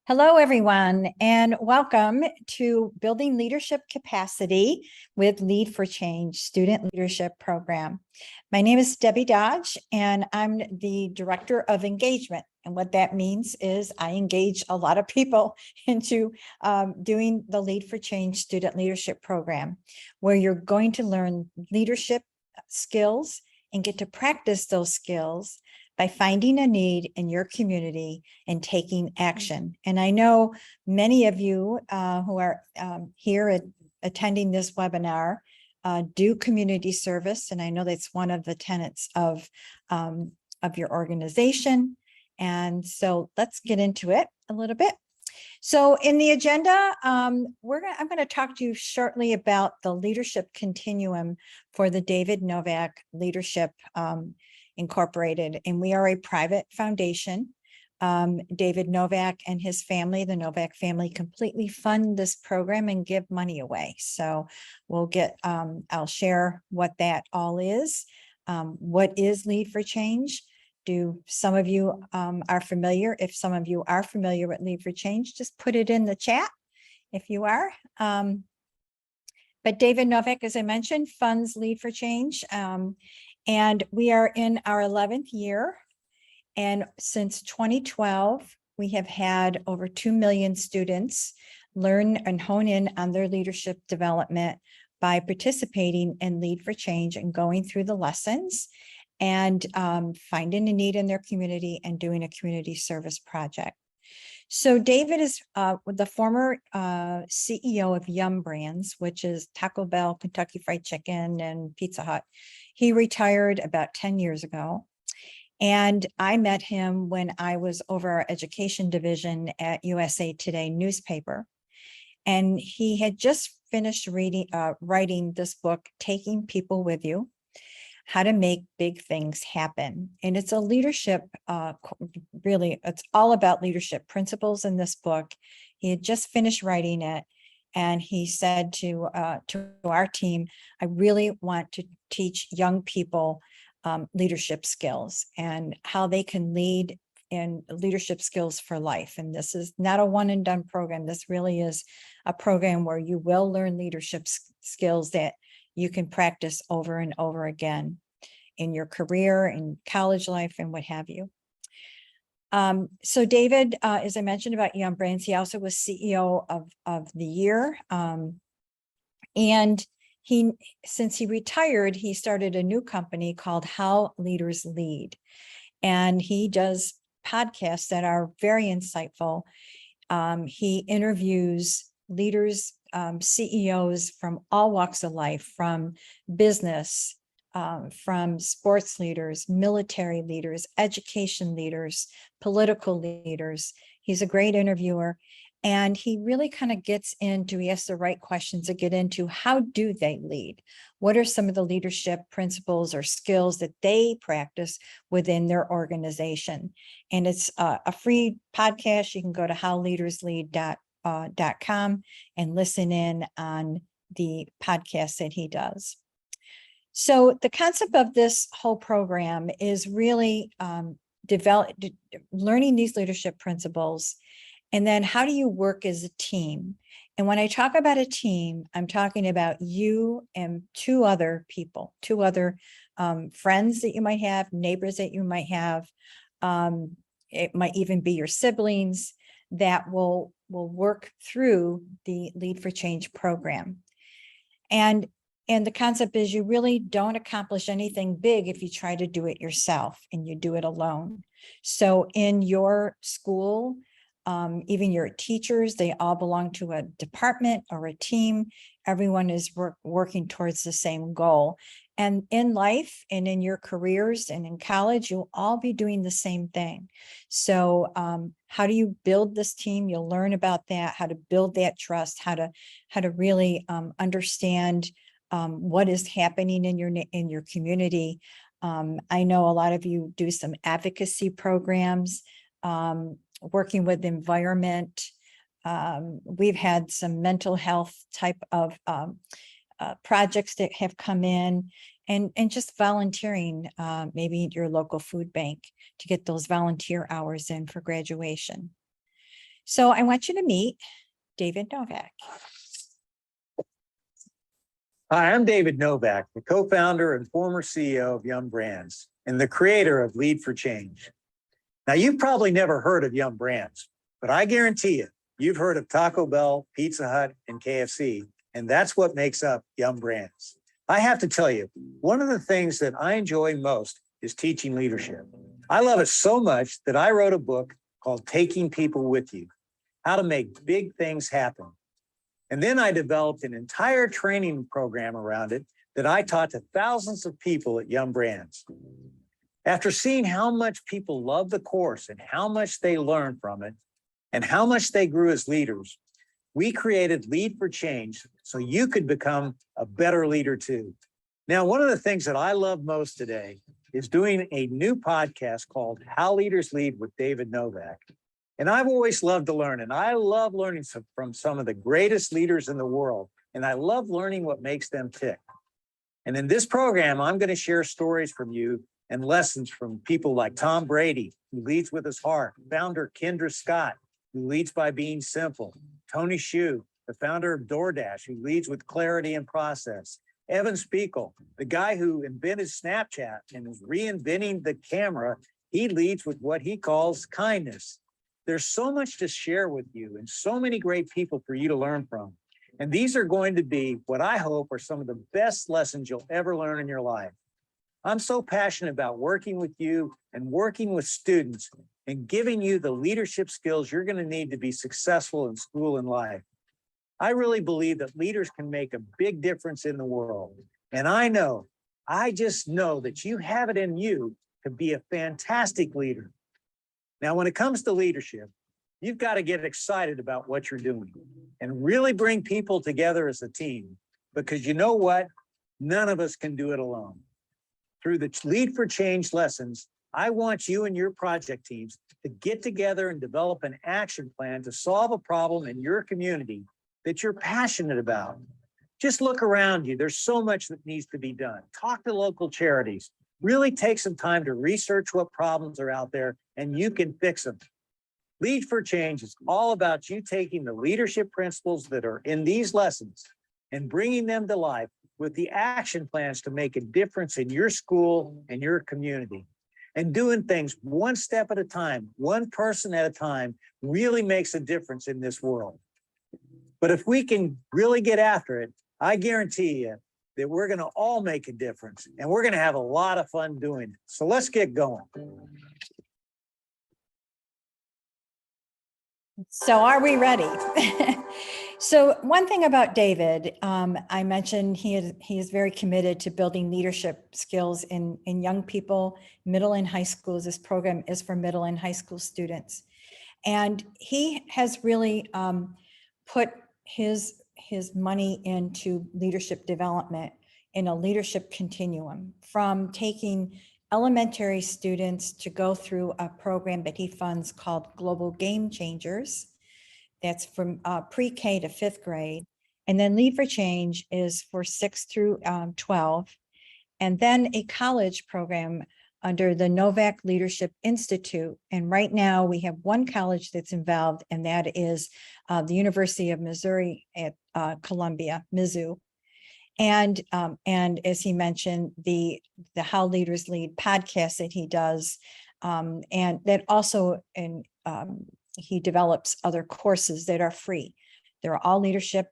Hello, everyone, and welcome to Building Leadership Capacity with Lead for Change Student Leadership Program. My name is Debbie Dodge, and I'm the Director of Engagement. And what that means is I engage a lot of people into doing the Lead for Change Student Leadership Program, where you're going to learn leadership skills and get to practice those skills by finding a need in your community and taking action. And I know many of you who are here attending this webinar do community service, and I know that's one of the tenets of your organization. And so let's get into it a little bit. So in the agenda, I'm going to talk to you shortly about the leadership continuum for the David Novak Leadership Incorporated, and we are a private foundation. David Novak and his family, the Novak family, completely fund this program and give money away. So we'll get, I'll share what that all is. What is Lead for Change? Do some of you are familiar? If some of you are familiar with Lead for Change, just put it in the chat if you are. But David Novak, as I mentioned, funds Lead for Change. And we are in our 11th year. And since 2012, we have had over 2 million students learn and hone in on their leadership development by participating in Lead for Change and going through the lessons and finding a need in their community and doing a community service project. So David is the former CEO of Yum Brands, which is Taco Bell, Kentucky Fried Chicken, and Pizza Hut. He retired about 10 years ago. And I met him when I was over our education division at USA Today newspaper. And he had just finished writing this book, Taking People With You: How to Make Big Things Happen. And it's a leadership, really, it's all about leadership principles in this book. He had just finished writing it. And he said to our team, I really want to teach young people leadership skills and how they can lead in leadership skills for life. And this is not a one and done program. This really is a program where you will learn leadership skills that you can practice over and over again in your career, in college life, and what have you. So David, as I mentioned about Yum Brands, he also was CEO of the year. And since he retired, he started a new company called How Leaders Lead. And he does podcasts that are very insightful. He interviews leaders, CEOs from all walks of life, from business, from sports leaders, military leaders, education leaders, political leaders. He's a great interviewer. And he really kind of gets into, he asks the right questions to get into how do they lead? What are some of the leadership principles or skills that they practice within their organization? And it's a free podcast. You can go to howleaderslead.com and listen in on the podcast that he does. So the concept of this whole program is really learning these leadership principles. And then how do you work as a team? And when I talk about a team, I'm talking about you and two other people, two other friends that you might have, neighbors that you might have. It might even be your siblings that will work through the Lead for Change program. And the concept is you really don't accomplish anything big if you try to do it yourself and you do it alone. So in your school, even your teachers, they all belong to a department or a team. Everyone is working towards the same goal. And in life and in your careers and in college, you'll all be doing the same thing. So how do you build this team? You'll learn about that, how to build that trust, how to really understand what is happening in your community. I know a lot of you do some advocacy programs, working with environment. We've had some mental health type of projects that have come in, and just volunteering, maybe at your local food bank to get those volunteer hours in for graduation. So I want you to meet David Novak. Hi, I'm David Novak, the co-founder and former CEO of Yum Brands and the creator of Lead for Change. Now, you've probably never heard of Yum Brands, but I guarantee you've heard of Taco Bell, Pizza Hut, and KFC, and that's what makes up Yum Brands. I have to tell you, one of the things that I enjoy most is teaching leadership. I love it so much that I wrote a book called Taking People With You: How to Make Big Things Happen. And then I developed an entire training program around it that I taught to thousands of people at Yum Brands. After seeing how much people love the course and how much they learned from it and how much they grew as leaders, we created Lead for Change so you could become a better leader too. Now, one of the things that I love most today is doing a new podcast called How Leaders Lead with David Novak. And I've always loved to learn, and I love learning from some of the greatest leaders in the world. And I love learning what makes them tick. And in this program, I'm going to share stories from you and lessons from people like Tom Brady, who leads with his heart, founder Kendra Scott, who leads by being simple, Tony Xu, the founder of DoorDash, who leads with clarity and process, Evan Spiegel, the guy who invented Snapchat and is reinventing the camera. He leads with what he calls kindness. There's so much to share with you and so many great people for you to learn from. And these are going to be what I hope are some of the best lessons you'll ever learn in your life. I'm so passionate about working with you and working with students and giving you the leadership skills you're going to need to be successful in school and life. I really believe that leaders can make a big difference in the world. And I just know that you have it in you to be a fantastic leader. Now, when it comes to leadership, you've got to get excited about what you're doing and really bring people together as a team, because you know what? None of us can do it alone. Through the Lead for Change lessons, I want you and your project teams to get together and develop an action plan to solve a problem in your community that you're passionate about. Just look around you. There's so much that needs to be done. Talk to local charities. Really take some time to research what problems are out there and you can fix them. Lead for Change is all about you taking the leadership principles that are in these lessons and bringing them to life with the action plans to make a difference in your school and your community. And doing things one step at a time, one person at a time, really makes a difference in this world. But if we can really get after it, I guarantee you that we're going to all make a difference and we're going to have a lot of fun doing it. So let's get going. So are we ready? So one thing about David, I mentioned he is very committed to building leadership skills in young people, middle and high schools. This program is for middle and high school students. And he has really put his money into leadership development in a leadership continuum, from taking elementary students to go through a program that he funds called Global Game Changers. That's from pre-K to 5th grade. And then Lead for Change is for 6 through 12. And then a college program under the Novak Leadership Institute. And right now we have one college that's involved, and that is the University of Missouri at Columbia, Mizzou. And as he mentioned, the How Leaders Lead podcast that he does, and that also he develops other courses that are free. They're all leadership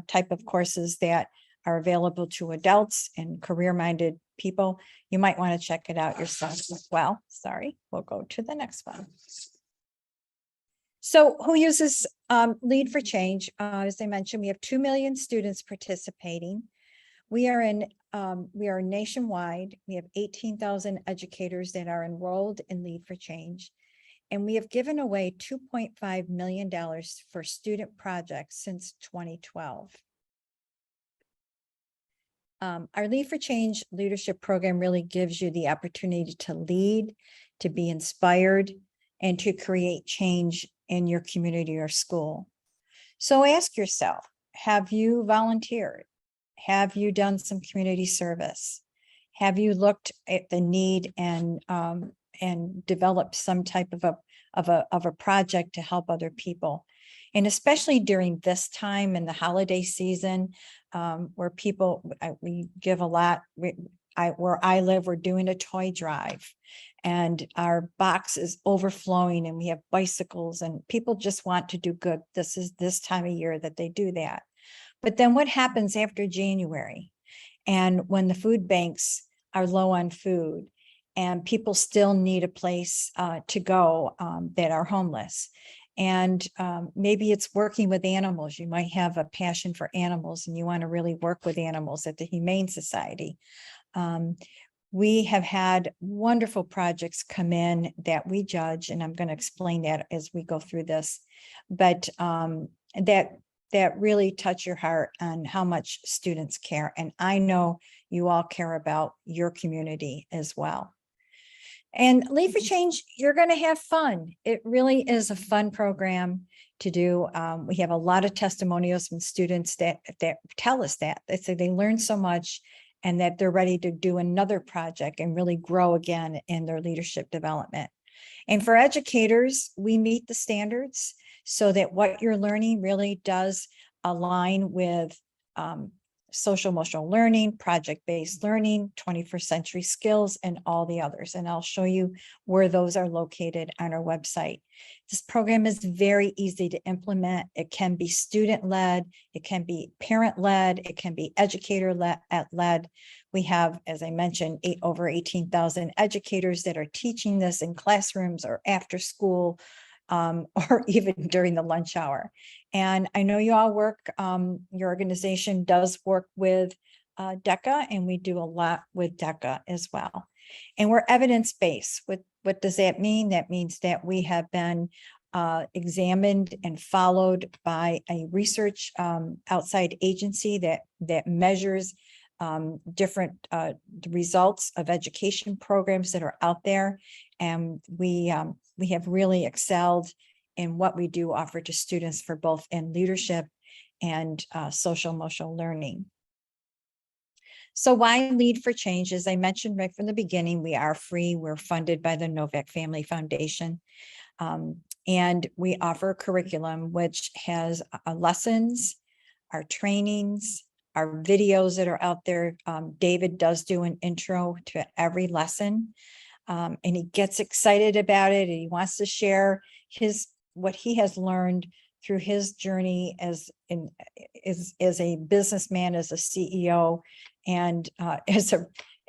type of courses that are available to adults and career-minded people. You might want to check it out yourself as well. Sorry, we'll go to the next one. So who uses Lead for Change? As I mentioned, we have 2 million students participating. We are nationwide. We have 18,000 educators that are enrolled in Lead for Change. And we have given away $2.5 million for student projects since 2012. Our Lead for Change leadership program really gives you the opportunity to lead, to be inspired, and to create change in your community or school. So ask yourself, have you volunteered? Have you done some community service? Have you looked at the need and and develop some type of a project to help other people. And especially during this time in the holiday season, where we give a lot, where I live, we're doing a toy drive and our box is overflowing and we have bicycles and people just want to do good. This is this time of year that they do that. But then what happens after January? And when the food banks are low on food and people still need a place to go that are homeless. And maybe it's working with animals. You might have a passion for animals and you want to really work with animals at the Humane Society. We have had wonderful projects come in that we judge, and I'm going to explain that as we go through this, but that really touch your heart on how much students care. And I know you all care about your community as well. And Lead for Change, you're going to have fun. It really is a fun program to do. We have a lot of testimonials from students that tell us that. They say they learn so much and that they're ready to do another project and really grow again in their leadership development. And for educators, we meet the standards so that what you're learning really does align with social emotional learning, project-based learning, 21st century skills, and all the others. And I'll show you where those are located on our website. This program is very easy to implement. It can be student-led, it can be parent-led, it can be educator-led. We have, as I mentioned, over 18,000 educators that are teaching this in classrooms or after school, or even during the lunch hour. And I know you all work, your organization does work with DECA, and we do a lot with DECA as well. And we're evidence-based. What does that mean? That means that we have been examined and followed by a research outside agency that measures different results of education programs that are out there. And we have really excelled in what we do offer to students for both in leadership and social emotional learning. So why Lead for Change? As I mentioned right from the beginning, we are free. We're funded by the Novak Family Foundation. And we offer a curriculum which has lessons, our trainings, our videos that are out there. David does do an intro to every lesson. And he gets excited about it. And he wants to share what he has learned through his journey as a businessman, as a CEO, and as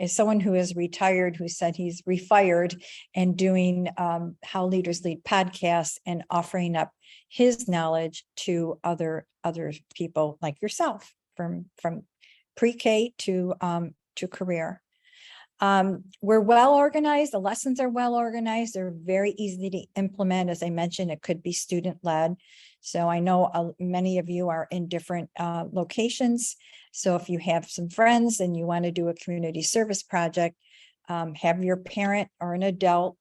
someone who is retired, who said he's refired and doing How Leaders Lead podcasts and offering up his knowledge to other people like yourself from pre-K to career. We're well organized. The lessons are well organized. They're very easy to implement. As I mentioned, it could be student led. So I know many of you are in different locations. So if you have some friends and you want to do a community service project, have your parent or an adult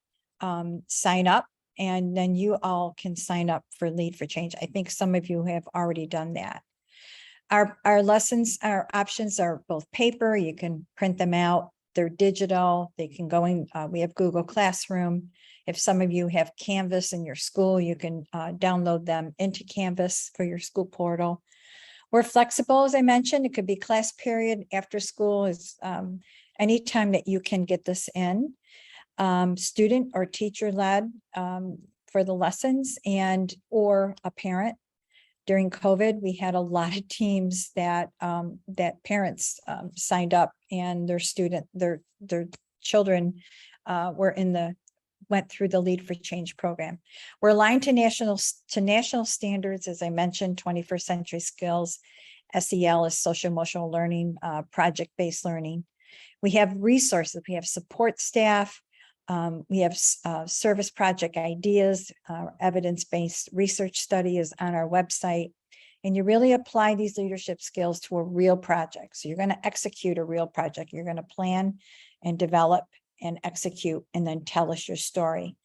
sign up, and then you all can sign up for Lead for Change. I think some of you have already done that. Our lessons, our options are both paper. You can print them out. They're digital. They can go in. We have Google Classroom. If some of you have Canvas in your school, you can download them into Canvas for your school portal. We're flexible, as I mentioned. It could be class period, after school, is anytime that you can get this in. Student or teacher led for the lessons, or a parent. During COVID, we had a lot of teams that parents signed up, and their children went through the Lead for Change program. We're aligned to national standards, as I mentioned, 21st century skills. SEL is social emotional learning, project-based learning. We have resources. We have support staff. We have service project ideas. Evidence-based research study is on our website. And you really apply these leadership skills to a real project. So you're going to execute a real project. You're going to plan and develop and execute, and then tell us your story.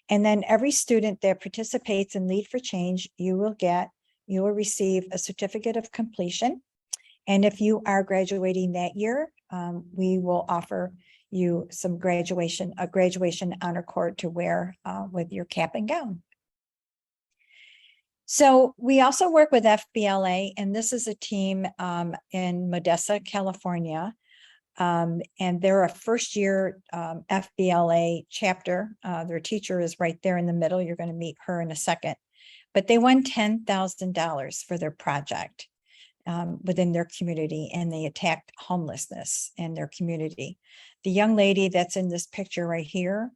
And then every student that participates in Lead for Change, you will receive a certificate of completion. And if you are graduating that year, we will offer you some a graduation honor cord to wear with your cap and gown. So we also work with FBLA, and this is a team in Modesto, California. And they're a first year FBLA chapter. Their teacher is right there in the middle. You're going to meet her in a second. But they won $10,000 for their project within their community, and they attacked homelessness in their community. The young lady that's in this picture right here,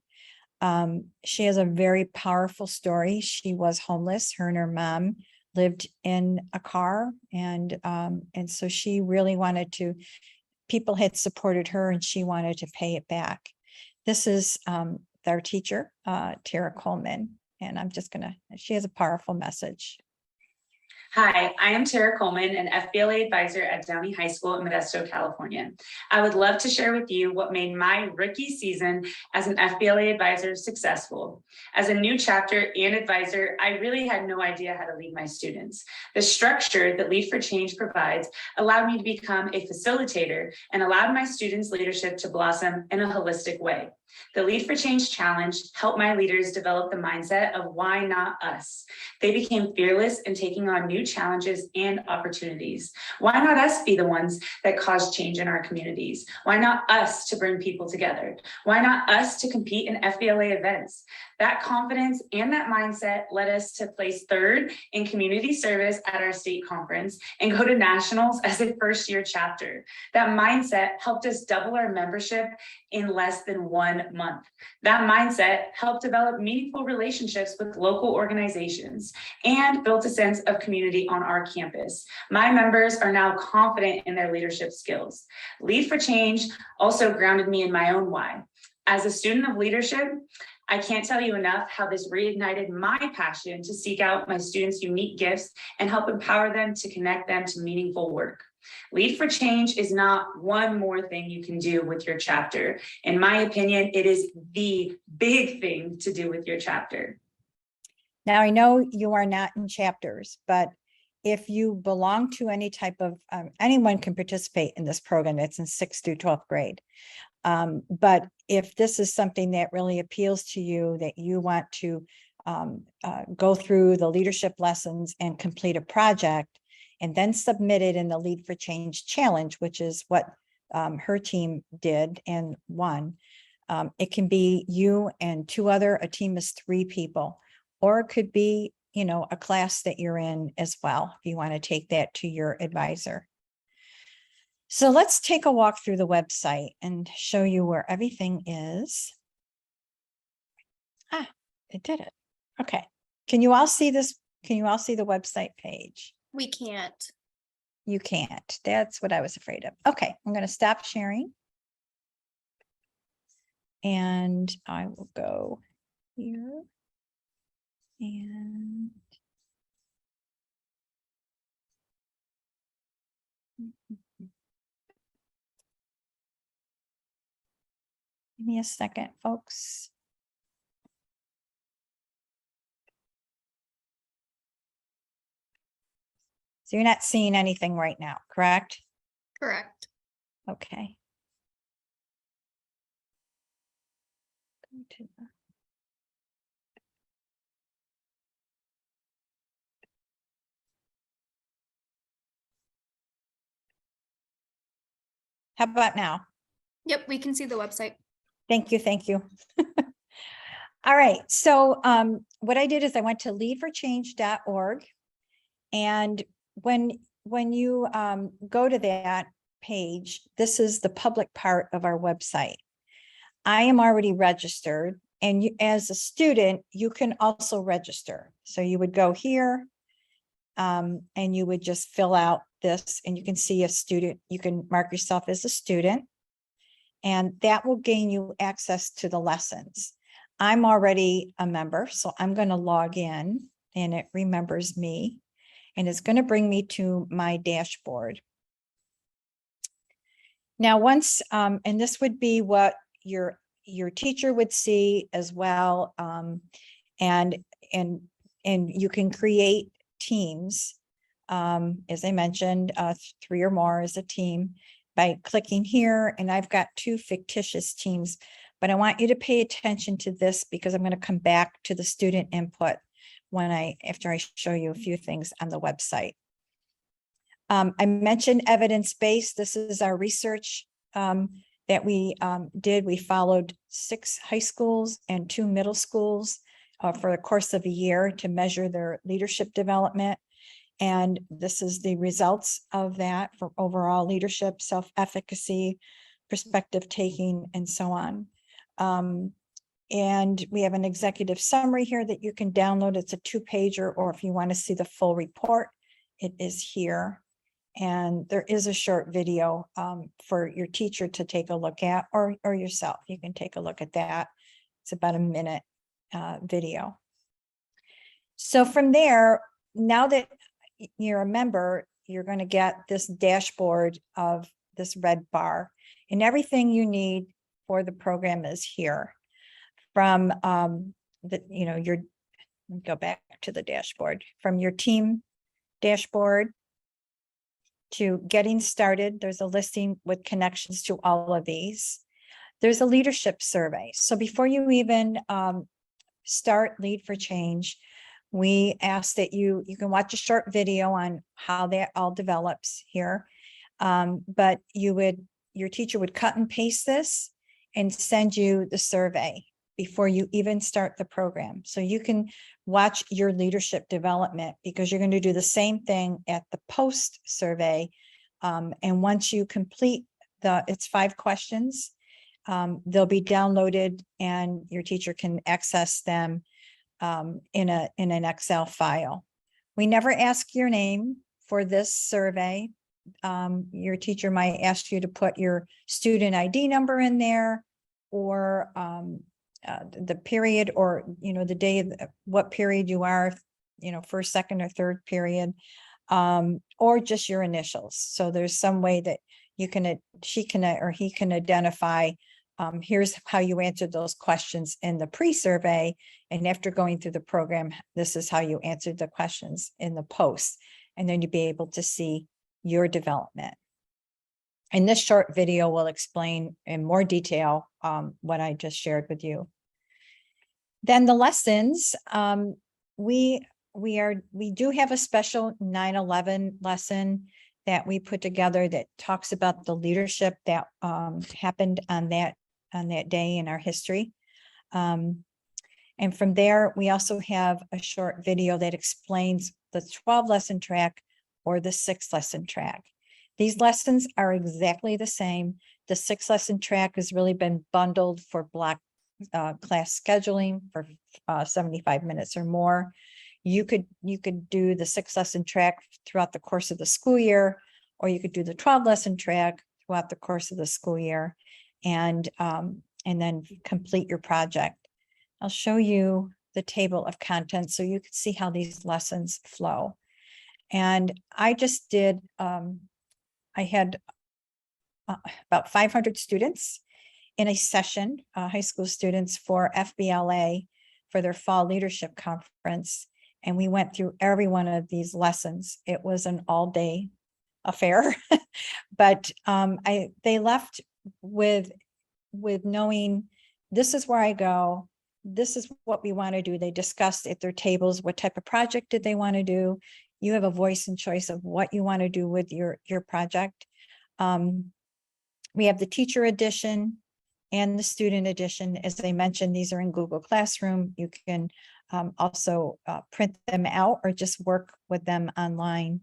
she has a very powerful story. She was homeless. Her and her mom lived in a car, and so she really wanted to. People had supported her, and she wanted to pay it back. This is our teacher, Tara Coleman, and she has a powerful message. Hi, I am Tara Coleman, an FBLA advisor at Downey High School in Modesto, California. I would love to share with you what made my rookie season as an FBLA advisor successful. As a new chapter and advisor, I really had no idea how to lead my students. The structure that Lead for Change provides allowed me to become a facilitator and allowed my students' leadership to blossom in a holistic way. The Lead for Change Challenge helped my leaders develop the mindset of why not us. They became fearless in taking on new challenges and opportunities. Why not us be the ones that cause change in our communities? Why not us to bring people together? Why not us to compete in FBLA events? That confidence and that mindset led us to place third in community service at our state conference and go to nationals as a first-year chapter. That mindset helped us double our membership in less than 1 month. That mindset helped develop meaningful relationships with local organizations and built a sense of community on our campus. My members are now confident in their leadership skills. Lead for Change also grounded me in my own why. As a student of leadership, I can't tell you enough how this reignited my passion to seek out my students' unique gifts and help empower them to connect them to meaningful work. Lead for Change is not one more thing you can do with your chapter. In my opinion, it is the big thing to do with your chapter. Now, I know you are not in chapters, but if you belong to any type of, anyone can participate in this program. It's in 6th through 12th grade. But if this is something that really appeals to you, that you want to go through the leadership lessons and complete a project and then submit it in the Lead for Change Challenge, which is what her team did and won. It can be you and a team is 3 people, or it could be, a class that you're in as well, if you want to take that to your advisor. So let's take a walk through the website and show you where everything is. It did it. Okay. Can you all see this? Can you all see the website page? We can't. You can't. That's what I was afraid of. Okay, I'm going to stop sharing. And I will go here. And give me a second, folks. So you're not seeing anything right now, correct? Correct. Okay. Go to the- How about now? Yep, we can see the website. Thank you, thank you. All right, so what I did is I went to leadforchange.org, and when you go to that page, this is the public part of our website. I am already registered, and you, as a student, you can also register. So you would go here, and you would just fill out this, and you can see a student. You can mark yourself as a student, and that will gain you access to the lessons. I'm already a member, so I'm going to log in, and it remembers me, and it's going to bring me to my dashboard. Now, once, and this would be what your teacher would see as well, and you can create teams. As I mentioned, 3 or more as a team, by clicking here, and I've got two fictitious teams, but I want you to pay attention to this because I'm going to come back to the student input after I show you a few things on the website. I mentioned evidence-based. This is our research that we did. We followed 6 high schools and 2 middle schools for the course of a year to measure their leadership development. And this is the results of that for overall leadership, self-efficacy, perspective taking, and so on. And we have an executive summary here that you can download. It's a 2-pager, or if you want to see the full report, it is here. And there is a short video for your teacher to take a look at, or yourself. You can take a look at that. It's about a minute video. So from there, now that you're a member, you're going to get this dashboard of this red bar, and everything you need for the program is here. From go back to the dashboard, from your team dashboard to getting started. There's a listing with connections to all of these. There's a leadership survey. So before you even start Lead for Change, we ask that you can watch a short video on how that all develops here. But your teacher would cut and paste this and send you the survey before you even start the program. So you can watch your leadership development, because you're going to do the same thing at the post survey. And once you complete it's 5 questions, they'll be downloaded and your teacher can access them in an Excel file. We never ask your name for this survey. Your teacher might ask you to put your student ID number in there, or the period, or the day, what period you are, first, second, or third period, or just your initials. So there's some way that she can or he can identify, here's how you answered those questions in the pre-survey, and after going through the program, this is how you answered the questions in the post, and then you'll be able to see your development. And this short video will explain in more detail what I just shared with you. Then the lessons, we do have a special 9/11 lesson that we put together that talks about the leadership that happened on that day in our history. And from there, we also have a short video that explains the 12-lesson track or the 6-lesson track. These lessons are exactly the same. The 6-lesson track has really been bundled for block class scheduling for 75 minutes or more. You could do the 6-lesson track throughout the course of the school year, or you could do the 12-lesson track throughout the course of the school year, and then complete your project. I'll show you the table of contents so you can see how these lessons flow. And I just did, I had about 500 students in a session, high school students for FBLA for their fall leadership conference. And we went through every one of these lessons. It was an all-day affair, but they left with knowing, this is where I go. This is what we want to do. They discussed at their tables what type of project did they want to do. You have a voice and choice of what you want to do with your project. We have the teacher edition and the student edition. As I mentioned, these are in Google Classroom. You can also print them out or just work with them online.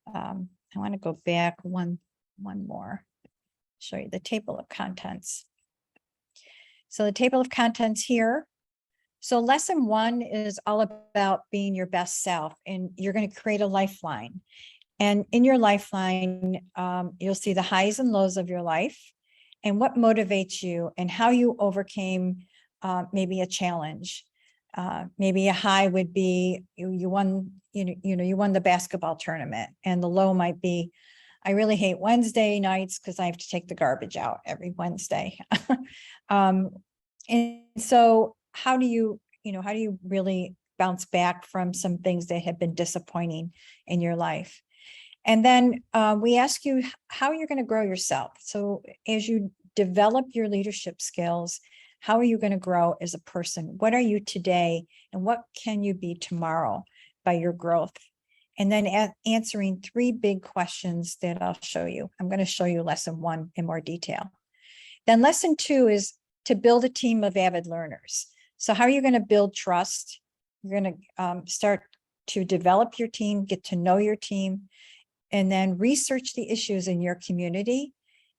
I want to go back one more, show you the table of contents. So the table of contents here. So lesson 1 is all about being your best self, and you're going to create a lifeline. And in your lifeline, you'll see the highs and lows of your life and what motivates you and how you overcame maybe a challenge. Maybe a high would be you won the basketball tournament, and the low might be, I really hate Wednesday nights because I have to take the garbage out every Wednesday. And so how do you really bounce back from some things that have been disappointing in your life? And then we ask you how you're going to grow yourself. So as you develop your leadership skills, how are you going to grow as a person? What are you today and what can you be tomorrow by your growth? And then answering 3 big questions that I'll show you. I'm going to show you lesson 1 in more detail. Then lesson 2 is to build a team of avid learners. So how are you going to build trust? You're going to start to develop your team, get to know your team, and then research the issues in your community.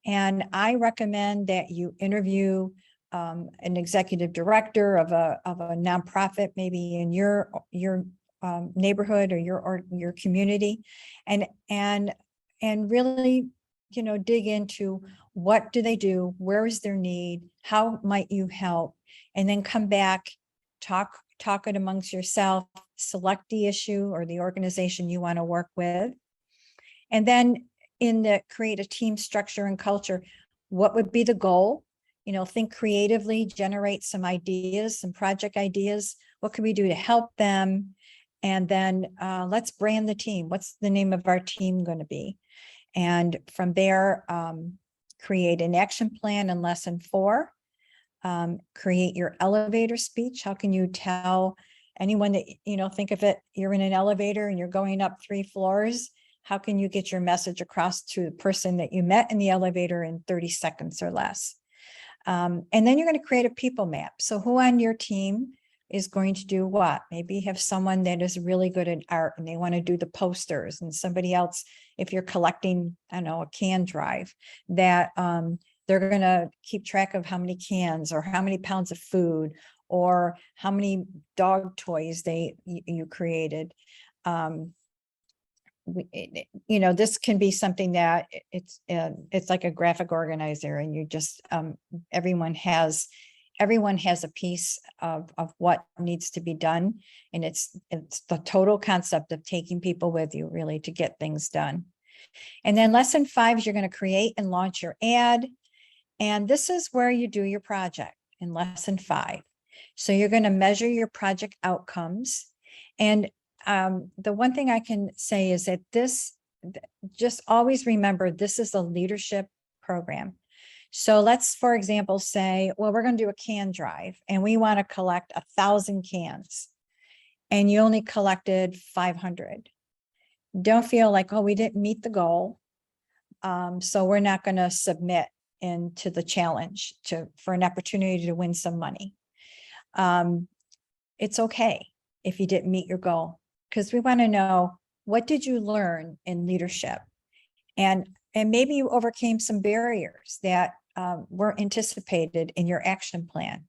And I recommend that you interview an executive director of a nonprofit, maybe in your neighborhood or your community, and really, dig into what do they do, where is their need, how might you help, and then come back, talk it amongst yourself, select the issue or the organization you want to work with. And then create a team structure and culture. What would be the goal? Think creatively, generate some ideas, some project ideas. What can we do to help them? And then let's brand the team. What's the name of our team going to be? And from there, create an action plan in lesson 4. Create your elevator speech. How can you tell anyone that, think of it, you're in an elevator and you're going up 3 floors. How can you get your message across to the person that you met in the elevator in 30 seconds or less? And then you're going to create a people map. So who on your team is going to do what? Maybe you have someone that is really good at art and they want to do the posters, and somebody else, if you're collecting, a can drive, that they're going to keep track of how many cans or how many pounds of food or how many dog toys you created. This can be something that it's like a graphic organizer, and you just everyone has a piece of what needs to be done, and it's the total concept of taking people with you really to get things done. And then lesson 5 is you're going to create and launch your ad, and this is where you do your project in lesson 5. So you're going to measure your project outcomes. And the one thing I can say is that just always remember, this is a leadership program. So let's, for example, say, well, we're going to do a can drive and we want to collect 1,000 cans and you only collected 500. Don't feel like, oh, we didn't meet the goal. So we're not going to submit into the challenge for an opportunity to win some money. It's okay if you didn't meet your goal, because we want to know, what did you learn in leadership? And maybe you overcame some barriers that weren't anticipated in your action plan.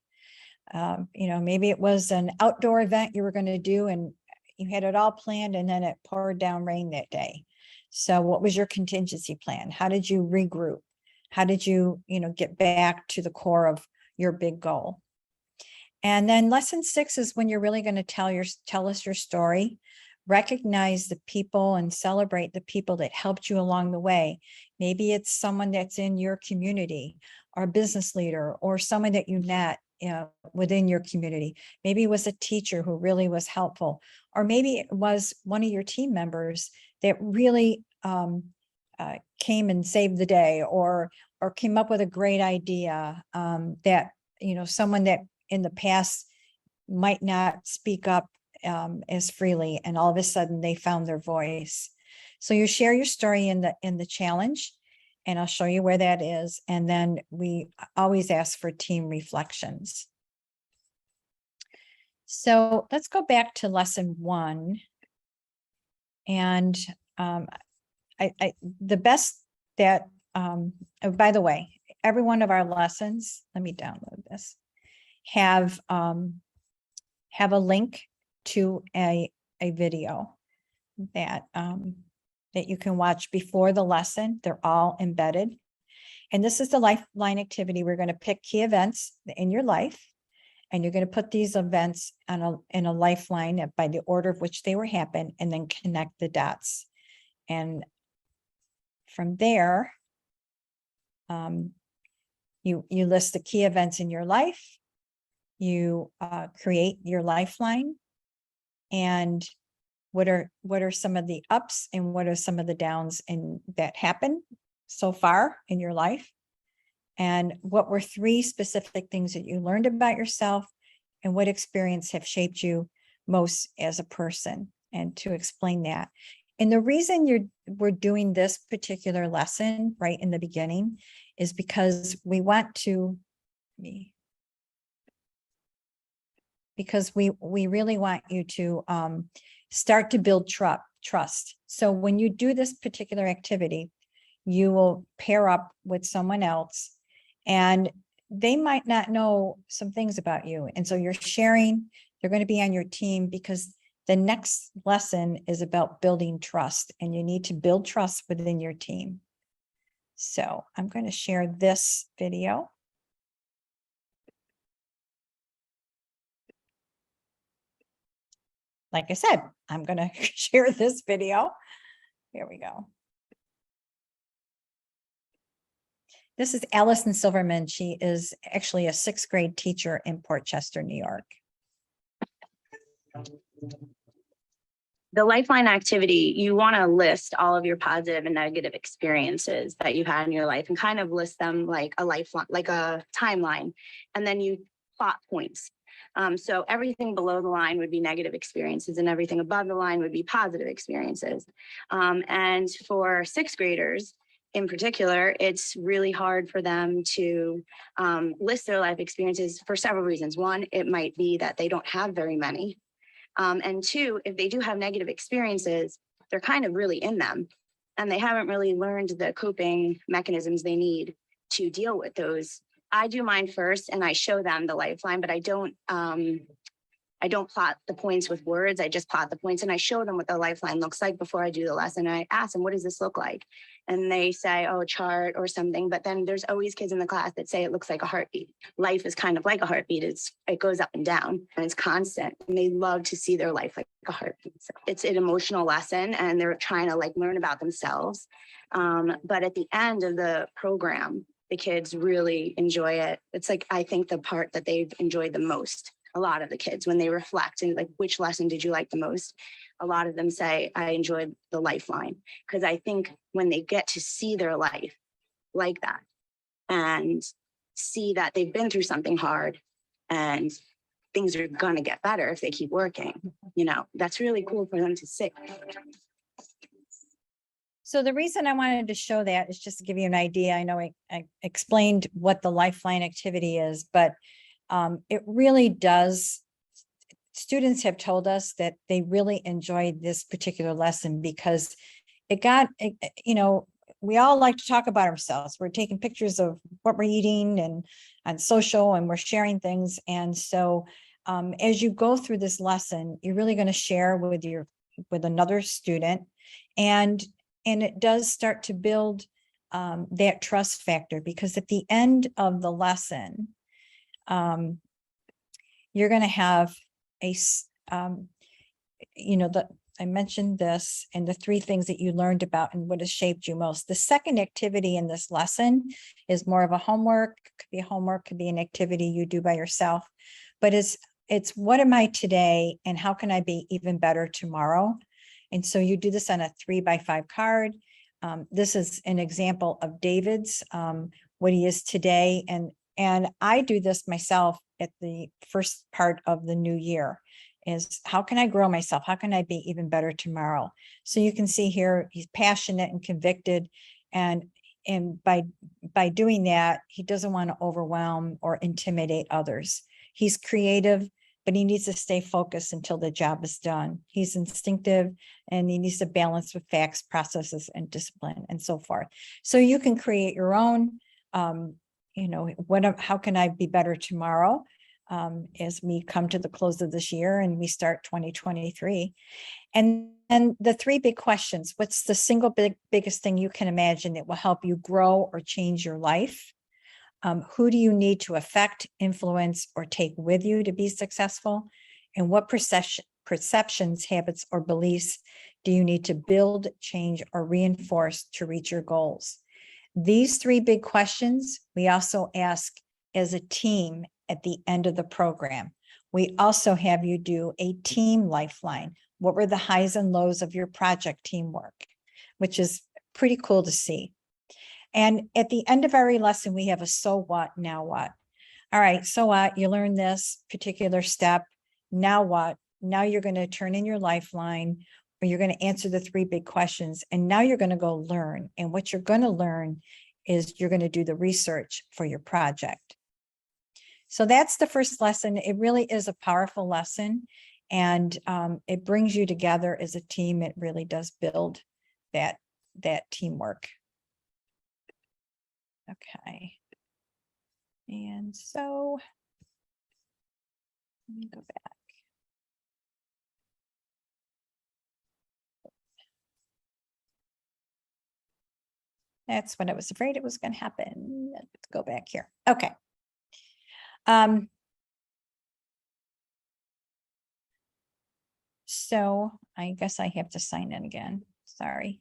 Maybe it was an outdoor event you were going to do and you had it all planned and then it poured down rain that day. So what was your contingency plan? How did you regroup? How did you, get back to the core of your big goal? And then lesson 6 is when you're really going to tell us your story. Recognize the people and celebrate the people that helped you along the way. Maybe it's someone that's in your community, or a business leader, or someone that you met within your community. Maybe it was a teacher who really was helpful, or maybe it was one of your team members that really came and saved the day, or came up with a great idea that, someone that in the past might not speak up as freely, and all of a sudden they found their voice. So you share your story in the challenge, and I'll show you where that is. And then we always ask for team reflections. So let's go back to lesson 1. And the best that, by the way, every one of our lessons, let me download this, have a link to a video that you can watch before the lesson. They're all embedded. And this is the lifeline activity. We're going to pick key events in your life, and you're going to put these events in a lifeline by the order of which they were happened, and then connect the dots. And from there, you list the key events in your life. You create your lifeline. And what are some of the ups and what are some of the downs and that happen so far in your life? And what were 3 specific things that you learned about yourself, and what experience have shaped you most as a person, and to explain that. And the reason we're doing this particular lesson right in the beginning is because we want to because we really want you to start to build trust. So when you do this particular activity, you will pair up with someone else, and they might not know some things about you. And so you're sharing, they're going to be on your team, because the next lesson is about building trust, and you need to build trust within your team. So I'm going to share this video. Like I said, I'm going to share this video. Here we go. This is Allison Silverman. She is actually a 6th grade teacher in Port Chester, New York. The Lifeline activity, you want to list all of your positive and negative experiences that you've had in your life and kind of list them like a lifeline, like a timeline. And then you plot points. So everything below the line would be negative experiences and everything above the line would be positive experiences. And for 6th graders, in particular, it's really hard for them to list their life experiences for several reasons. One, it might be that they don't have very many. And 2, if they do have negative experiences, they're kind of really in them and they haven't really learned the coping mechanisms they need to deal with those. I do mine first and I show them the lifeline, but I don't plot the points with words. I just plot the points and I show them what the lifeline looks like before I do the lesson. I ask them, what does this look like? And they say, oh, a chart or something. But then there's always kids in the class that say it looks like a heartbeat. Life is kind of like a heartbeat. It goes up and down and it's constant. And they love to see their life like a heartbeat. So it's an emotional lesson and they're trying to learn about themselves. But at the end of the program, the kids really enjoy it. It's I think the part that they've enjoyed the most. A lot of the kids, when they reflect and which lesson did you like the most? A lot of them say, I enjoyed the lifeline, because I think when they get to see their life like that and see that they've been through something hard and things are going to get better if they keep working, that's really cool for them to see. So the reason I wanted to show that is just to give you an idea. I know I explained what the lifeline activity is, but it really does. Students have told us that they really enjoyed this particular lesson because we all like to talk about ourselves. We're taking pictures of what we're eating and on social, and we're sharing things. And so as you go through this lesson, you're really going to share with another student, and it does start to build that trust factor, because at the end of the lesson, you're going to have I mentioned this and the 3 things that you learned about and what has shaped you most. The second activity in this lesson is more of a homework. Could be a homework, could be an activity you do by yourself, but it's what am I today and how can I be even better tomorrow? And so you do this on a 3x5 card. This is an example of David's, what he is today. And I do this myself at the first part of the new year, is how can I grow myself? How can I be even better tomorrow? So you can see here, he's passionate and convicted. And by doing that, he doesn't want to overwhelm or intimidate others. He's creative, but he needs to stay focused until the job is done. He's instinctive and he needs to balance with facts, processes, and discipline, and so forth. So you can create your own, how can I be better tomorrow? As we come to the close of this year and we start 2023. And the 3 big questions: what's the single biggest thing you can imagine that will help you grow or change your life? Who do you need to affect, influence, or take with you to be successful? And what perceptions, habits, or beliefs do you need to build, change, or reinforce to reach your goals? These 3 big questions we also ask as a team at the end of the program. We also have you do a team lifeline. What were the highs and lows of your project teamwork, which is pretty cool to see. And at the end of every lesson, we have a so what, now what? All right, so what? You learn this particular step. Now what? Now you're going to turn in your lifeline, or you're going to answer the 3 big questions. And now you're going to go learn. And what you're going to learn is you're going to do the research for your project. So that's the first lesson. It really is a powerful lesson, and it brings you together as a team. It really does build that teamwork. Okay. And so let me go back. That's what I was afraid it was going to happen. Let's go back here. Okay. So I guess I have to sign in again. Sorry.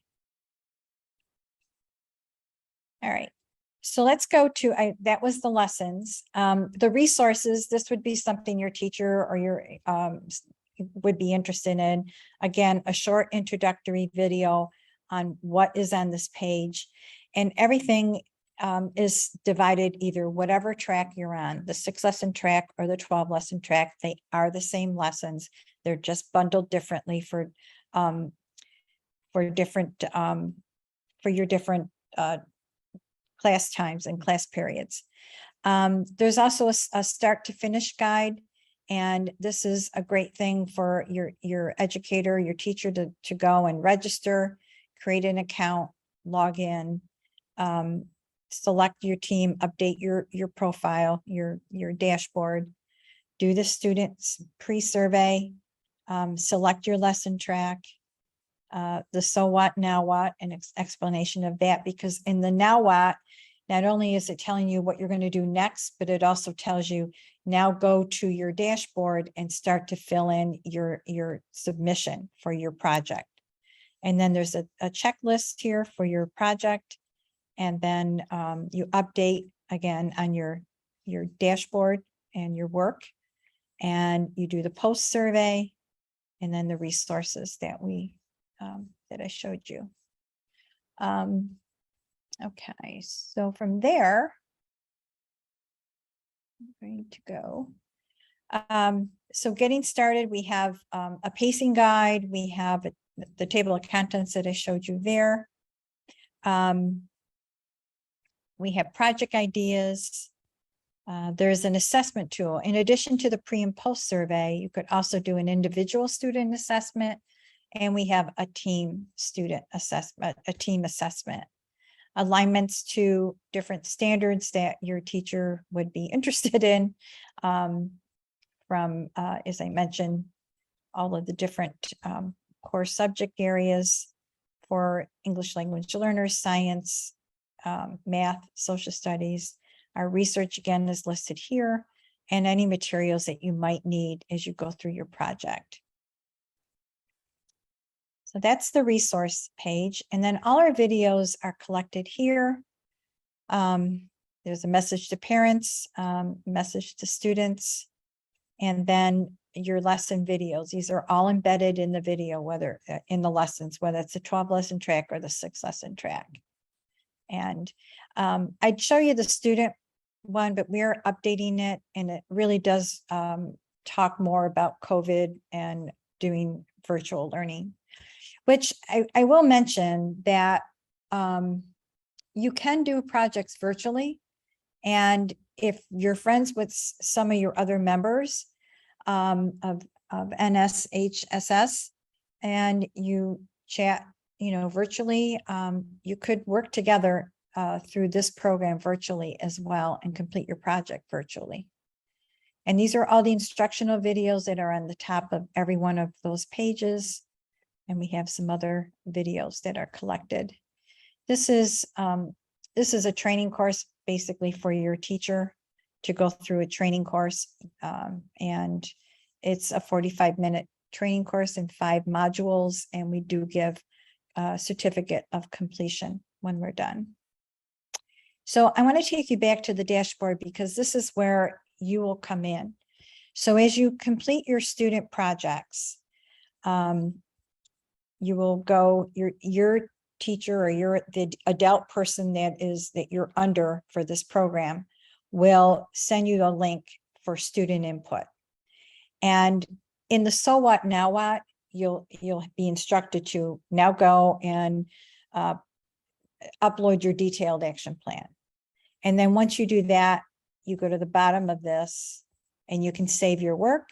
All right. So let's go to, that was the lessons. The resources, this would be something your teacher or your would be interested in. Again, a short introductory video on what is on this page, and everything is divided either whatever track you're on, the 6-lesson track or the 12-lesson track. They are the same lessons. They're just bundled differently for different for your different class times and class periods. There's also a start to finish guide, and this is a great thing for your educator, your teacher to go and register, create an account, log in, select your team, update your profile, your dashboard, do the students pre-survey, select your lesson track, the so what, now what, and explanation of that, because in the now what, not only is it telling you what you're going to do next, but it also tells you now go to your dashboard and start to fill in your submission for your project. And then there's a checklist here for your project. And then you update again on your dashboard and your work, and you do the post survey, and then the resources that that I showed you. Okay, so from there, I'm going to go. So getting started, we have a pacing guide. We have the table of contents that I showed you there. We have project ideas. There's an assessment tool. In addition to the pre and post survey, you could also do an individual student assessment, and we have a team student assessment, a team assessment. Alignments to different standards that your teacher would be interested in, from, as I mentioned, all of the different core subject areas for English language learners, science, math, social studies. Our research again is listed here, and any materials that you might need as you go through your project. So that's the resource page. And then all our videos are collected here. There's a message to parents, message to students, and then your lesson videos. These are all embedded in the video, whether in the lessons, whether it's a 12-lesson track or the 6-lesson track. And I'd show you the student one, but we're updating it, and it really does talk more about COVID and doing virtual learning, which I will mention that you can do projects virtually. And if you're friends with some of your other members of NSHSS, and you chat, virtually, you could work together through this program virtually as well and complete your project virtually. And these are all the instructional videos that are on the top of every one of those pages. And we have some other videos that are collected. This is a training course basically for your teacher to go through a training course. And it's a 45-minute training course in 5 modules. And we do give a certificate of completion when we're done. So I want to take you back to the dashboard, because this is where you will come in. So as you complete your student projects, you will go, your teacher or the adult person that you're under for this program will send you a link for student input. And in the so what, now what, you'll be instructed to now go and upload your detailed action plan. And then once you do that, you go to the bottom of this and you can save your work,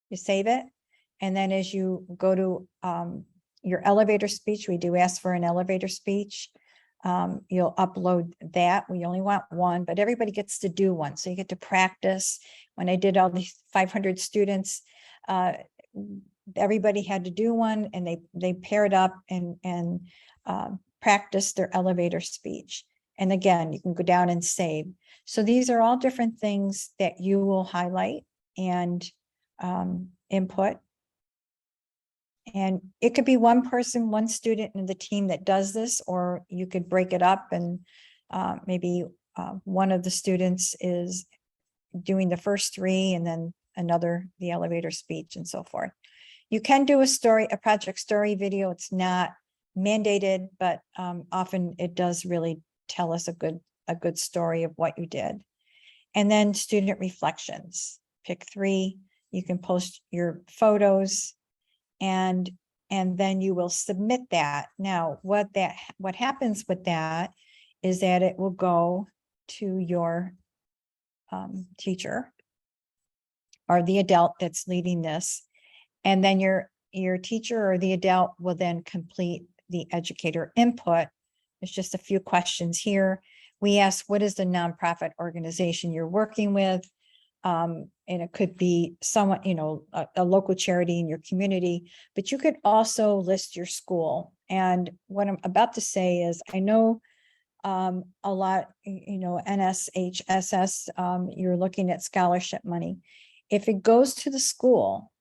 you save it. And then as you go to your elevator speech, we do ask for an elevator speech. You'll upload that. We only want one, but everybody gets to do one. So you get to practice. When I did all these 500 students, everybody had to do one, and they paired up and practice their elevator speech. And again, you can go down and save. So these are all different things that you will highlight and input. And it could be one person, one student in the team that does this, or you could break it up and maybe one of the students is doing the first three and then another, the elevator speech and so forth. You can do a project story video. It's not mandated, but often it does really tell us a good story of what you did. And then student reflections, pick 3. You can post your photos and then you will submit that. Now, what happens with that is that it will go to your teacher or the adult that's leading this. And then your teacher or the adult will then complete the educator input. There's just a few questions here. We ask, what is the nonprofit organization you're working with? And it could be someone, a local charity in your community, but you could also list your school. And what I'm about to say is, I know a lot, NSHSS, you're looking at scholarship money. If it goes to the school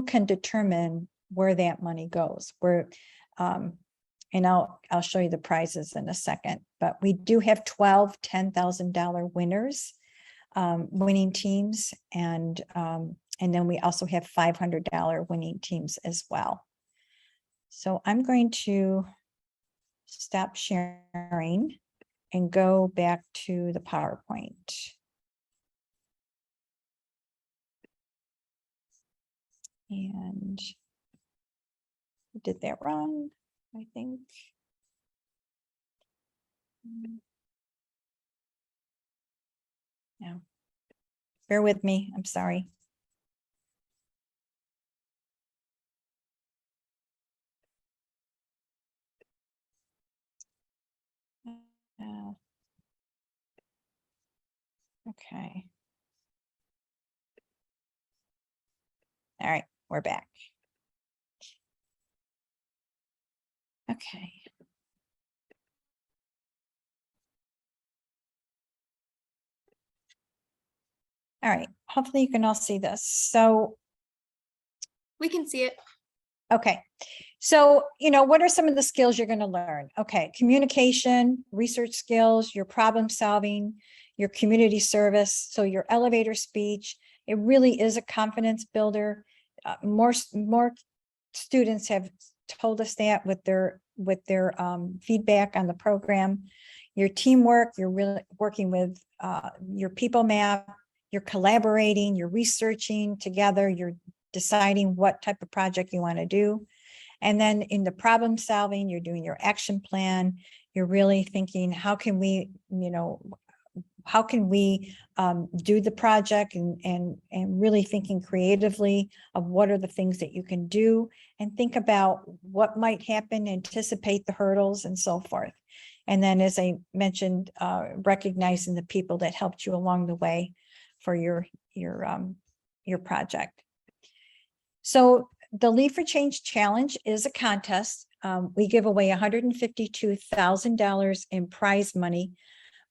can determine where that money goes, and I'll show you the prizes in a second, but we do have 12 $10,000 winners, winning teams. And then we also have $500 winning teams as well. So I'm going to stop sharing and go back to the PowerPoint. And I did that wrong, I think. No. Bear with me, I'm sorry. Okay. All right, we're back. Okay. All right, hopefully you can all see this. So, We can see it. okay. So, what are some of the skills you're going to learn? Okay, communication, research skills, your problem solving, your community service. So your elevator speech, it really is a confidence builder. More students have told us that with their feedback on the program. Your teamwork, you're really working with your people map, you're collaborating, you're researching together, you're deciding what type of project you want to do. And then in the problem solving, you're doing your action plan. You're really thinking, how can we do the project and really thinking creatively of what are the things that you can do, and think about what might happen, anticipate the hurdles and so forth. And then, as I mentioned, recognizing the people that helped you along the way for your project. So the Lead for Change Challenge is a contest. We give away $152,000 in prize money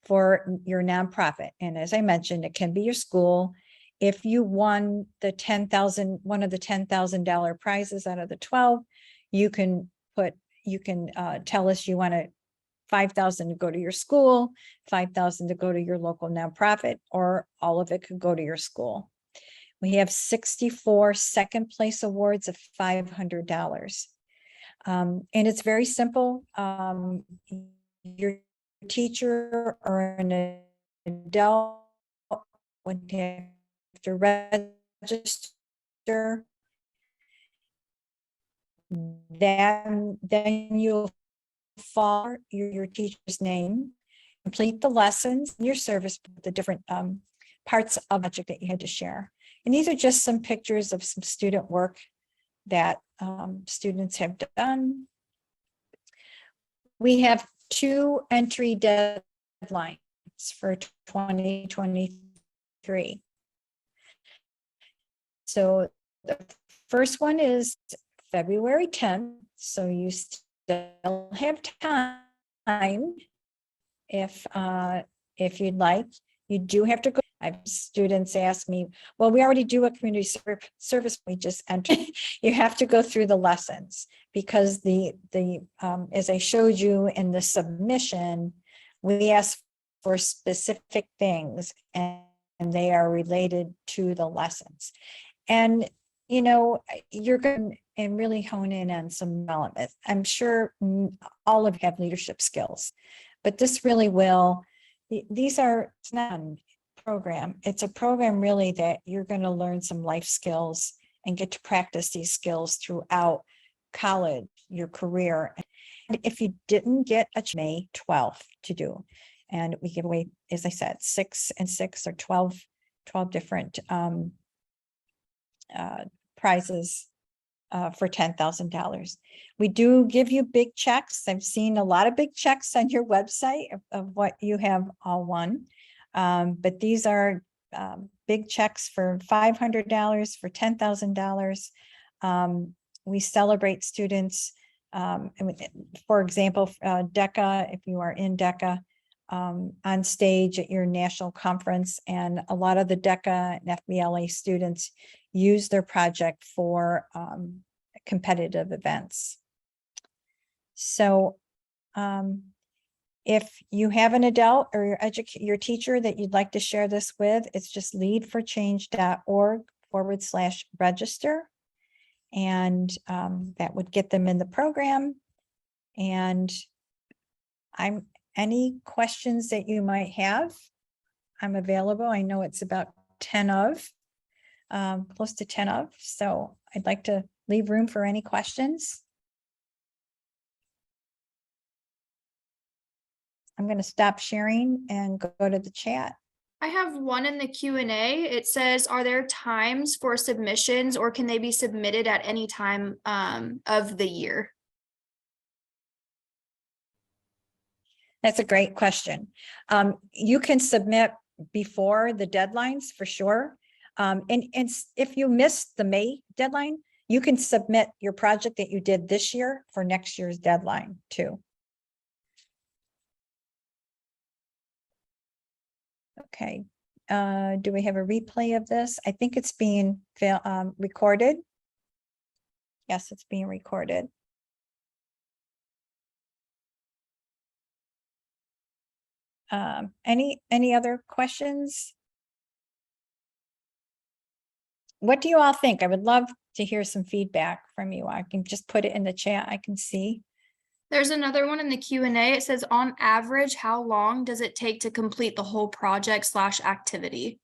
for your nonprofit. And as I mentioned, it can be your school. If you won one of the $10,000 prizes out of the 12, you can tell us you want $5,000 to go to your school, $5,000 to go to your local nonprofit, or all of it could go to your school. We have 64 second place awards of $500. And it's very simple. Your teacher or an adult would have to register. Then you'll follow your teacher's name, complete the lessons, your service, the different parts of the project that you had to share. And these are just some pictures of some student work that students have done. We have 2 entry deadlines for 2023. So the first one is February 10th. So you still have time if you'd like. You do have to go. I have students ask me, well, we already do a community service. We just enter. You have to go through the lessons because as I showed you in the submission, we ask for specific things and they are related to the lessons. And, you know, you're going to really hone in on some development. I'm sure all of you have leadership skills, but this really will. These are, it's not a program. It's a program really that you're going to learn some life skills and get to practice these skills throughout college, your career. And if you didn't get a May 12th to do, and we give away, as I said, 6 and 6 or 12 different prizes for $10,000. We do give you big checks. I've seen a lot of big checks on your website of what you have all won. But these are big checks for $500, for $10,000. We celebrate students. For example, DECA, if you are in DECA, on stage at your national conference, and a lot of the DECA and FBLA students use their project for competitive events. So if you have an adult or your teacher that you'd like to share this with, it's just leadforchange.org/register. And that would get them in the program. And any questions that you might have, I'm available. I know it's about 10 of, close to 10 of, so I'd like to leave room for any questions. I'm going to stop sharing and go to the chat. I have one in the Q&A. It says, are there times for submissions or can they be submitted at any time of the year? That's a great question. You can submit before the deadlines for sure. And if you missed the May deadline, you can submit your project that you did this year for next year's deadline too. Okay. Do we have a replay of this? I think it's being recorded. Yes, it's being recorded. Any other questions? What do you all think? I would love to hear some feedback from you. I can just put it in the chat. I can see. There's another one in the Q&A. It says, on average, how long does it take to complete the whole project/activity?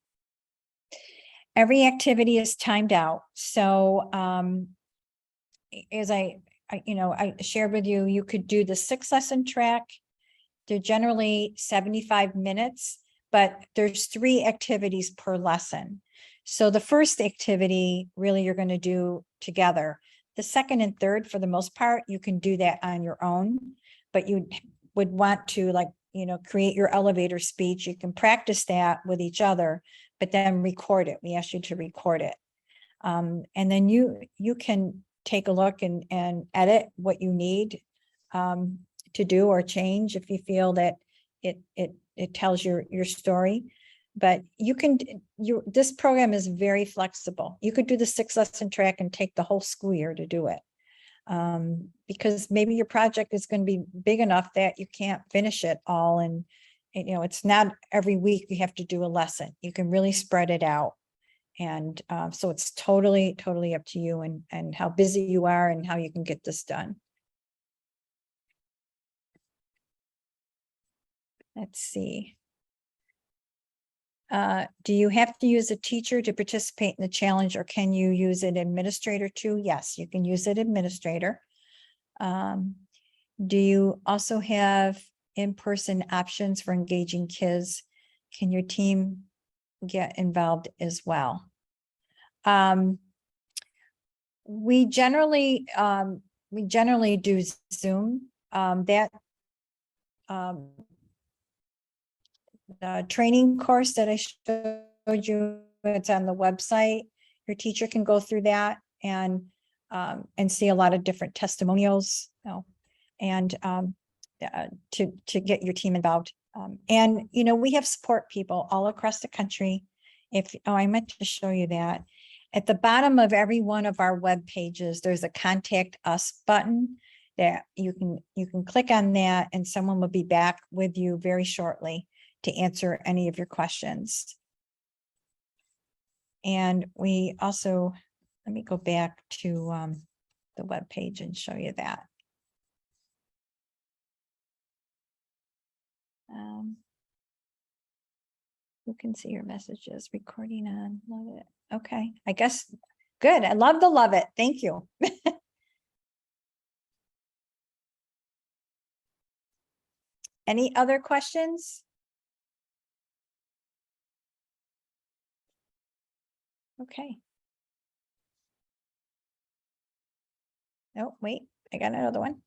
Every activity is timed out. So as I shared with you, you could do the 6-lesson track. They're generally 75 minutes, but there's 3 activities per lesson. So the first activity really you're going to do together. The second and third, for the most part, you can do that on your own, but you would want to create your elevator speech. You can practice that with each other, but then record it. We ask you to record it. And then you can take a look and edit what you need to do or change if you feel that it tells your story. But this program is very flexible. You could do the 6-lesson track and take the whole school year to do it. Because maybe your project is going to be big enough that you can't finish it all. And it's not every week you have to do a lesson. You can really spread it out And so it's totally, totally up to you and how busy you are and how you can get this done. Let's see. Do you have to use a teacher to participate in the challenge, or can you use an administrator too? Yes, you can use an administrator. Do you also have in-person options for engaging kids? Can your team get involved as well? We generally do Zoom. The training course that I showed you, it's on the website. Your teacher can go through that and see a lot of different testimonials, and to get your team involved. And we have support people all across the country. I meant to show you that. At the bottom of every one of our web pages, there's a contact us button that you can click on that, and someone will be back with you very shortly to answer any of your questions. And we also, let me go back to the web page and show you that. Who can see your messages? Recording on, love it. Okay, I guess, good. I love it. Thank you. Any other questions? Okay. Oh, wait, I got another one.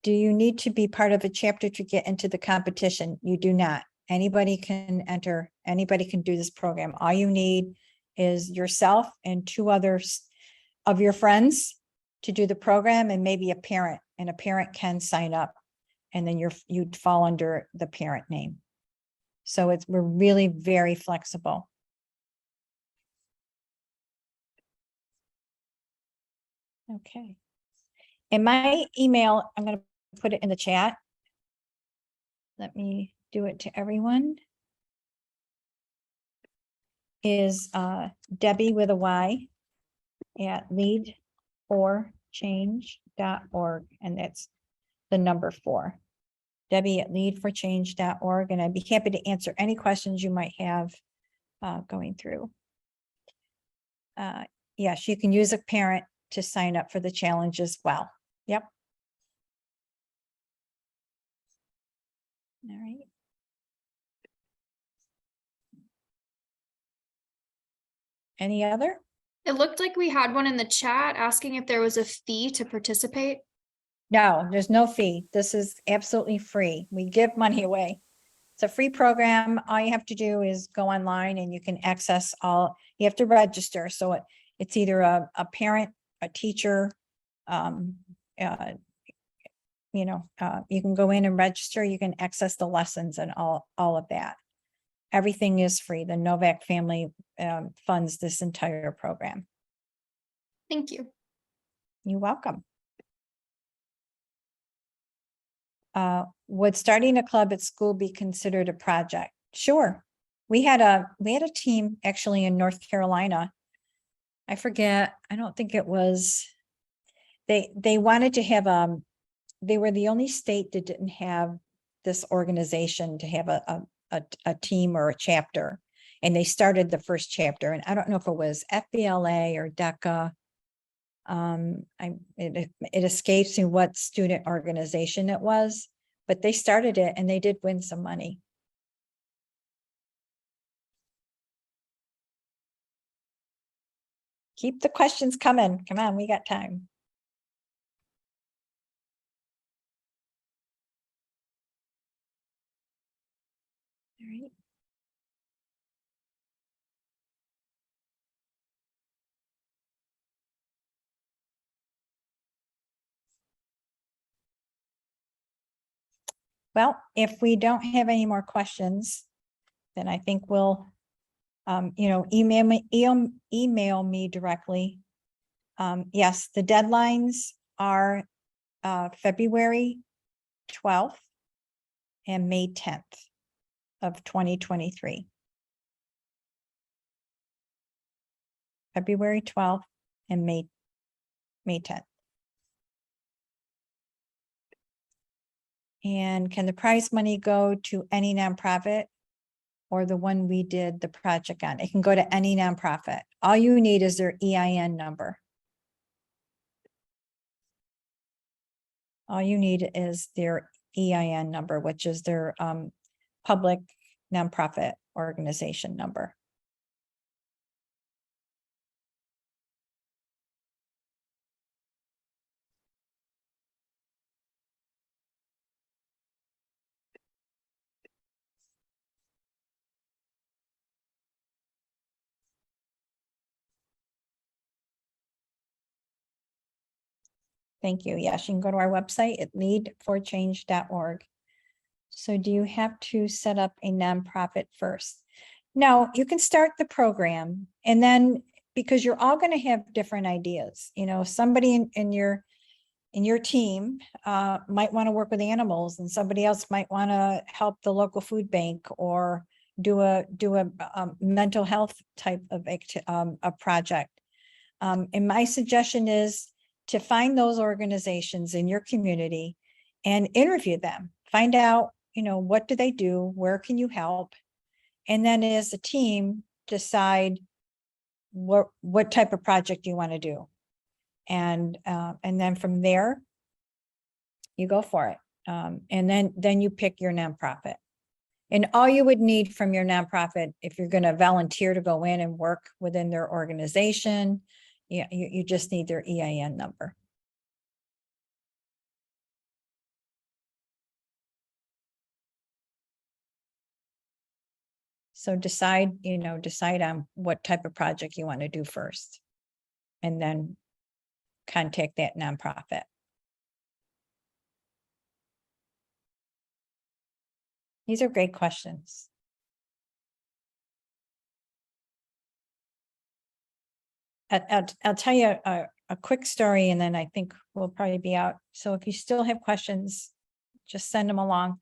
Do you need to be part of a chapter to get into the competition? You do not. Anybody can enter, anybody can do this program. All you need is yourself and 2 others of your friends to do the program, and maybe a parent, and a parent can sign up, and then you'd fall under the parent name. So we're really very flexible. Okay. And my email, I'm going to put it in the chat. Let me do it to everyone. Is Debbie with a Y at leadforchange.org, and that's the number 4. Debbie at leadforchange.org, and I'd be happy to answer any questions you might have going through. Yes, you can use a parent to sign up for the challenge as well. Yep. All right. Any other? It looked like we had one in the chat asking if there was a fee to participate. No, there's no fee. This is absolutely free. We give money away. It's a free program. All you have to do is go online and you can access you have to register. So it's either a parent, a teacher, you can go in and register. You can access the lessons and all of that. Everything is free. The Novak family funds this entire program. Thank you. You're welcome. Would starting a club at school be considered a project? Sure. We had a team actually in North Carolina. I forget, I don't think it was, they wanted to have, they were the only state that didn't have this organization to have a team or a chapter. And they started the first chapter, and I don't know if it was FBLA or DECA. It escapes me what student organization it was, but they started it and they did win some money. Keep the questions coming. Come on, we got time. All right. Well, if we don't have any more questions, then I think we'll, email me directly. Yes, the deadlines are February 12th and May 10th of 2023. February 12th, and May 10th. And can the prize money go to any nonprofit or the one we did the project on? It can go to any nonprofit. All you need is their EIN number. All you need is their EIN number, which is their public nonprofit organization number. Thank you. Yes, you can go to our website at leadforchange.org. So do you have to set up a nonprofit first? No, you can start the program, and then, because you're all going to have different ideas, you know, somebody in your team might want to work with animals, and somebody else might want to help the local food bank or do a mental health type of a project. And my suggestion is to find those organizations in your community and interview them. Find out, you know, what do they do? Where can you help? And then as a team, decide what type of project you want to do. And then from there, you go for it. And then you pick your nonprofit. And all you would need from your nonprofit, if you're going to volunteer to go in and work within their organization, you just need their EIN number. So decide on what type of project you want to do first, and then contact that nonprofit. These are great questions. I'll tell you a quick story, and then I think we'll probably be out. So if you still have questions, just send them along.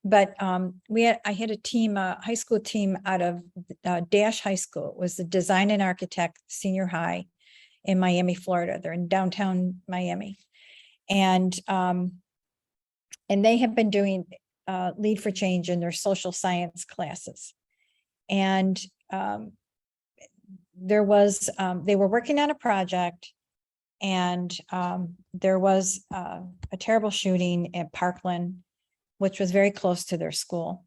But I had a team, a high school team out of Dash High School. It was the Design and Architect Senior High in Miami, Florida. They're in downtown Miami. And they have been doing Lead for Change in their social science classes. And they were working on a project, and there was a terrible shooting at Parkland, which was very close to their school.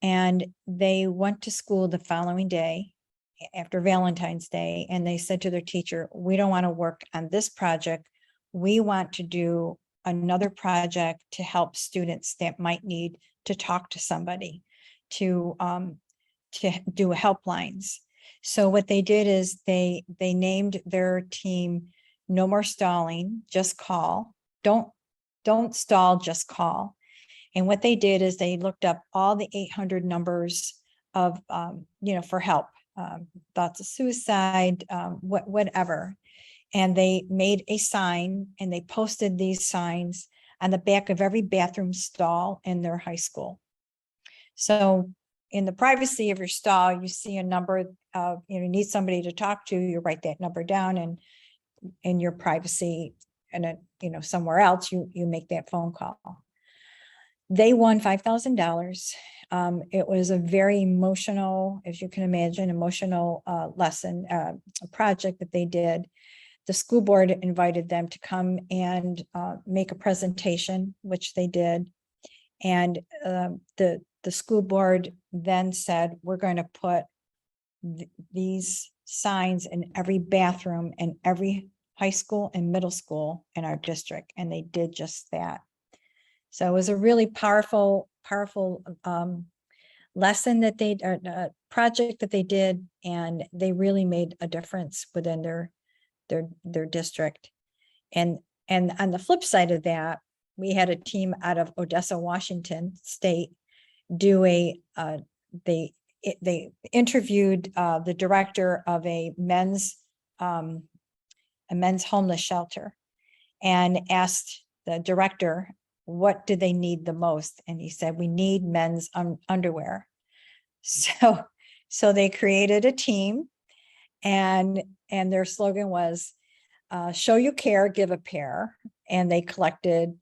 And they went to school the following day after Valentine's Day, and they said to their teacher, "We don't want to work on this project. We want to do another project to help students that might need to talk to somebody, to do helplines." So what they did is they named their team No More Stalling, Just Call. Don't stall, just call. And what they did is they looked up all the 800 numbers of, for help, thoughts of suicide, whatever. And they made a sign, and they posted these signs on the back of every bathroom stall in their high school. So in the privacy of your stall, you see a number of, you need somebody to talk to, you write that number down, and in your privacy, and somewhere else, you make that phone call. They won $5,000. It was a very emotional, as you can imagine, lesson, a project that they did. The school board invited them to come and make a presentation, which they did. And the school board then said, "We're going to put these signs in every bathroom in every high school and middle school in our district." And they did just that. So it was a really powerful lesson that project that they did, and they really made a difference within their district. And on the flip side of that, we had a team out of Odessa, Washington State do they interviewed the director of a men's homeless shelter, and asked the director, what do they need the most? And he said, "We need men's underwear." So they created a team, And their slogan was, show you care, give a pair. And they collected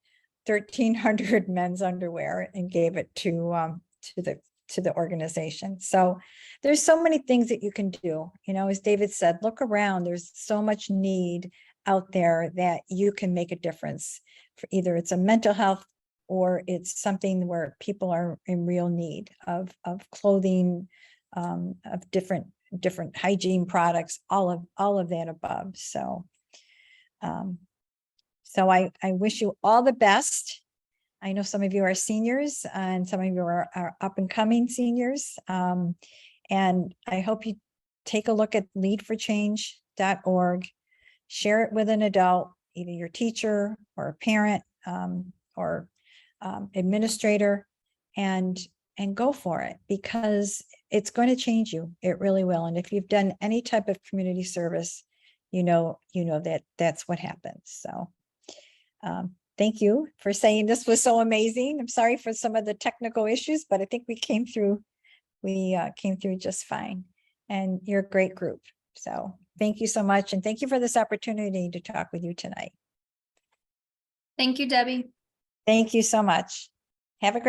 1,300 men's underwear and gave it to the organization. So there's so many things that you can do. As David said, look around. There's so much need out there that you can make a difference. For either it's a mental health or it's something where people are in real need of clothing, of different hygiene products, all of that above. So I wish you all the best. I know some of you are seniors and some of you are up and coming seniors. And I hope you take a look at leadforchange.org, share it with an adult, either your teacher or a parent, or administrator, and go for it, because it's going to change you. It really will. And if you've done any type of community service, you know that that's what happens. So thank you for saying this was so amazing. I'm sorry for some of the technical issues, but I think we came through just fine. And you're a great group. So thank you so much. And thank you for this opportunity to talk with you tonight. Thank you, Debbie. Thank you so much. Have a great